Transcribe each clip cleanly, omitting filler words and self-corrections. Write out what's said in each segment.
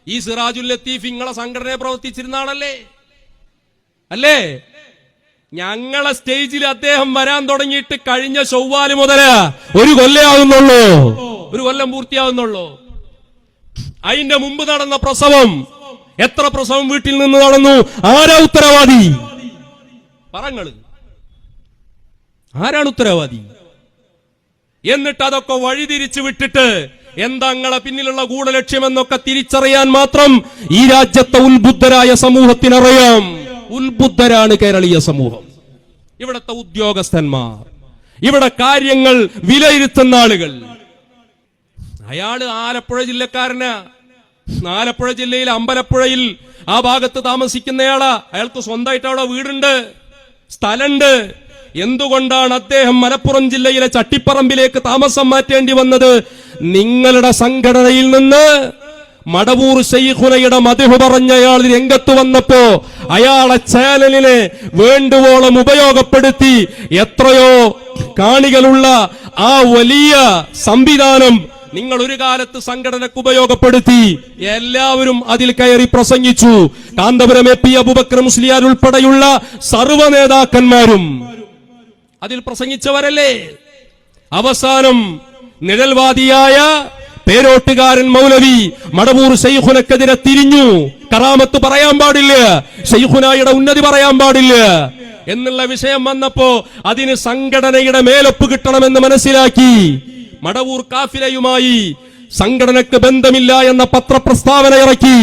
ഈ സിറാജുൽ ലത്തീഫ് നിങ്ങളെ സംഘടനയെ പ്രവർത്തിച്ചിരുന്ന ആളല്ലേ? അല്ലേ? ഞങ്ങളെ സ്റ്റേജിൽ അദ്ദേഹം വരാൻ തുടങ്ങിയിട്ട് കഴിഞ്ഞ ചൊവ്വാല് മുതല് ഒരു കൊല്ലമാകുന്നുള്ളൂ, ഒരു കൊല്ലം പൂർത്തിയാകുന്നുള്ളൂ. അതിന്റെ മുമ്പ് നടന്ന പ്രസവം, എത്ര പ്രസവം വീട്ടിൽ നിന്ന് നടന്നു? ആരാ ഉത്തരവാദി? പറങ്ങള്, ആരാണ് ഉത്തരവാദി? എന്നിട്ട് അതൊക്കെ വഴിതിരിച്ചു വിട്ടിട്ട് എന്താ നിങ്ങളെ പിന്നിലുള്ള ഗൂഢലക്ഷ്യമെന്നൊക്കെ തിരിച്ചറിയാൻ മാത്രം ഈ രാജ്യത്തെ ഉത്ബുദ്ധരായ സമൂഹത്തിനറിയാം. ഉത്ബുദ്ധരാണ് കേരളീയ സമൂഹം, ഇവിടത്തെ ഉദ്യോഗസ്ഥന്മാർ, ഇവിടെ കാര്യങ്ങൾ വിലയിരുത്തുന്ന ആളുകൾ. അയാള് ആലപ്പുഴ ജില്ലക്കാരനാ. ആലപ്പുഴ ജില്ലയിൽ അമ്പലപ്പുഴയിൽ ആ ഭാഗത്ത് താമസിക്കുന്നയാളാ. അയാൾക്ക് സ്വന്തമായിട്ട് അവിടെ വീടുണ്ട്, സ്ഥലമുണ്ട്. എന്തുകൊണ്ടാണ് അദ്ദേഹം മലപ്പുറം ജില്ലയിലെ ചട്ടിപ്പറമ്പിലേക്ക് താമസം മാറ്റേണ്ടി വന്നത്? നിങ്ങളുടെ സംഘടനയിൽ നിന്ന് മടവൂർ ശൈഖുനയുടെ മദ്ഹ് പറഞ്ഞയാൾ രംഗത്ത് വന്നപ്പോ അയാളെ ചാനലിനെ വേണ്ടുവോളം ഉപയോഗപ്പെടുത്തി എത്രയോ കാണികളുള്ള ആ വലിയ സംവിധാനം നിങ്ങൾ ഒരു കാലത്ത് സംഘടനക്ക് ഉപയോഗപ്പെടുത്തി. എല്ലാവരും അതിൽ കയറി പ്രസംഗിച്ചു. കാന്തപുരം എ പി അബൂബക്കർ മുസ്ലിയാർ ഉൾപ്പെടെയുള്ള സർവ്വ നേതാക്കന്മാരും അതിൽ പ്രസംഗിച്ചവരല്ലേ? അവസാനം നിഴൽവാദിയായ പേരോട്ടുകാരൻ മൗലവി മടവൂർ ശൈഖുനക്കെതിരെ തിരിഞ്ഞു. കറാമത്ത് പറയാൻ പാടില്ല, ശൈഖുനായുടെ ഉന്നതി പറയാൻ പാടില്ല എന്നുള്ള വിഷയം വന്നപ്പോ അതിന് സംഘടനയുടെ മേലൊപ്പ് കിട്ടണമെന്ന് മനസ്സിലാക്കി മടവൂർ കാഫിലയുമായി സംഘടനക്ക് ബന്ധമില്ല എന്ന പത്രപ്രസ്താവന ഇറക്കി.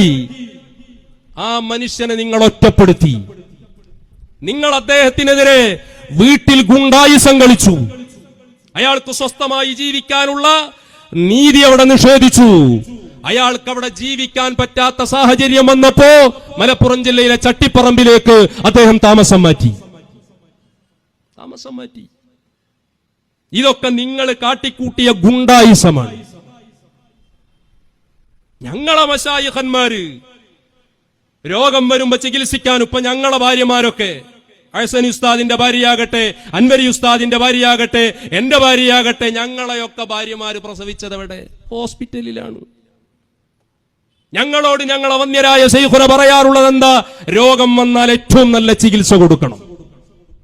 ആ മനുഷ്യനെ നിങ്ങൾ ഒറ്റപ്പെടുത്തി. നിങ്ങൾ അദ്ദേഹത്തിനെതിരെ വീട്ടിൽ ഗുണ്ടായിസം കളിച്ചു. അയാൾക്ക് സ്വസ്ഥമായി ജീവിക്കാനുള്ള നീതി അവിടെ നിഷേധിച്ചു. അയാൾക്ക് അവിടെ ജീവിക്കാൻ പറ്റാത്ത സാഹചര്യം വന്നപ്പോ മലപ്പുറം ജില്ലയിലെ ചട്ടിപ്പറമ്പിലേക്ക് അദ്ദേഹം താമസം മാറ്റി. ഇതൊക്കെ നിങ്ങൾ കാട്ടിക്കൂട്ടിയ ഗുണ്ടായിസമാണ്. ഞങ്ങളെ മശായിഖന്മാര് രോഗം വരുമ്പോ ചികിത്സിക്കാൻ ഇപ്പൊ ഞങ്ങളെ ഭാര്യമാരൊക്കെ, ഹസനി ഉസ്താദിന്റെ ഭാര്യയാകട്ടെ, അൻവരി ഉസ്താദിന്റെ ഭാര്യയാകട്ടെ, എന്റെ ഭാര്യയാകട്ടെ, ഞങ്ങളെയൊക്കെ ഭാര്യമാര് പ്രസവിച്ചത് എവിടെ? ഹോസ്പിറ്റലിലാണ്. ഞങ്ങളോട് ഞങ്ങളെ വന്യരായ ശൈഖുന പറയാറുള്ളത് എന്താ? രോഗം വന്നാൽ ഏറ്റവും നല്ല ചികിത്സ കൊടുക്കണം.